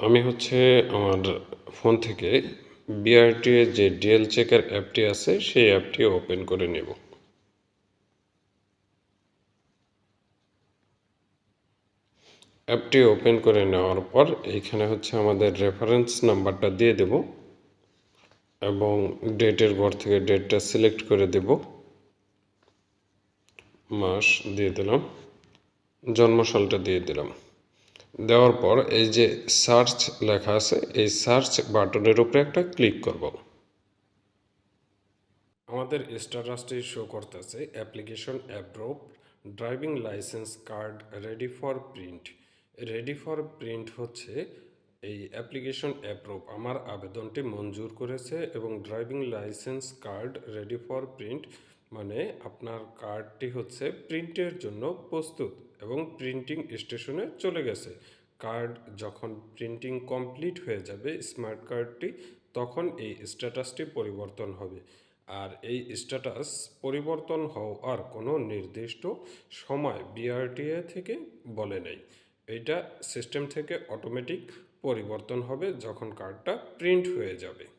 আমি আমার ফোন থেকে বিআরটিএ যে ডিএল চেকার অ্যাপটি আছে সেই অ্যাপটি ওপেন করে নেব। অ্যাপটি ওপেন করে নেওয়ার পর এইখানে আমাদের রেফারেন্স নাম্বারটা দিয়ে দেব এবং ডেটের ঘর থেকে ডেটটা সিলেক্ট করে দেব। মাস দিয়ে দিলাম, জন্মসালটা দিয়ে দিলাম। দেওয়ার পর এই যে সার্চ লেখা আছে এই সার্চ বাটনের উপরে একটা ক্লিক করব। আমাদের স্ট্যাটাসটি শো করতেছে application approve, driving licence card ready for print. Ready for print এই অ্যাপ্লিকেশন অ্যাপ্রুভ, আমার আবেদনটি মঞ্জুর করেছে এবং driving licence card ready for print মানে আপনার কার্ডটি প্রিন্টের জন্য প্রস্তুত এবং প্রিন্টিং স্টেশনে চলে গেছে। কার্ড যখন প্রিন্টিং কমপ্লিট হয়ে যাবে স্মার্ট কার্ডটি, তখন এই স্ট্যাটাসটি পরিবর্তন হবে। আর এই স্ট্যাটাস পরিবর্তন হওয়ার কোনো নির্দিষ্ট সময় বিআরটিএ থেকে বলে নেই। এইটা সিস্টেম থেকে অটোমেটিক পরিবর্তন হবে যখন কার্ডটা প্রিন্ট হয়ে যাবে।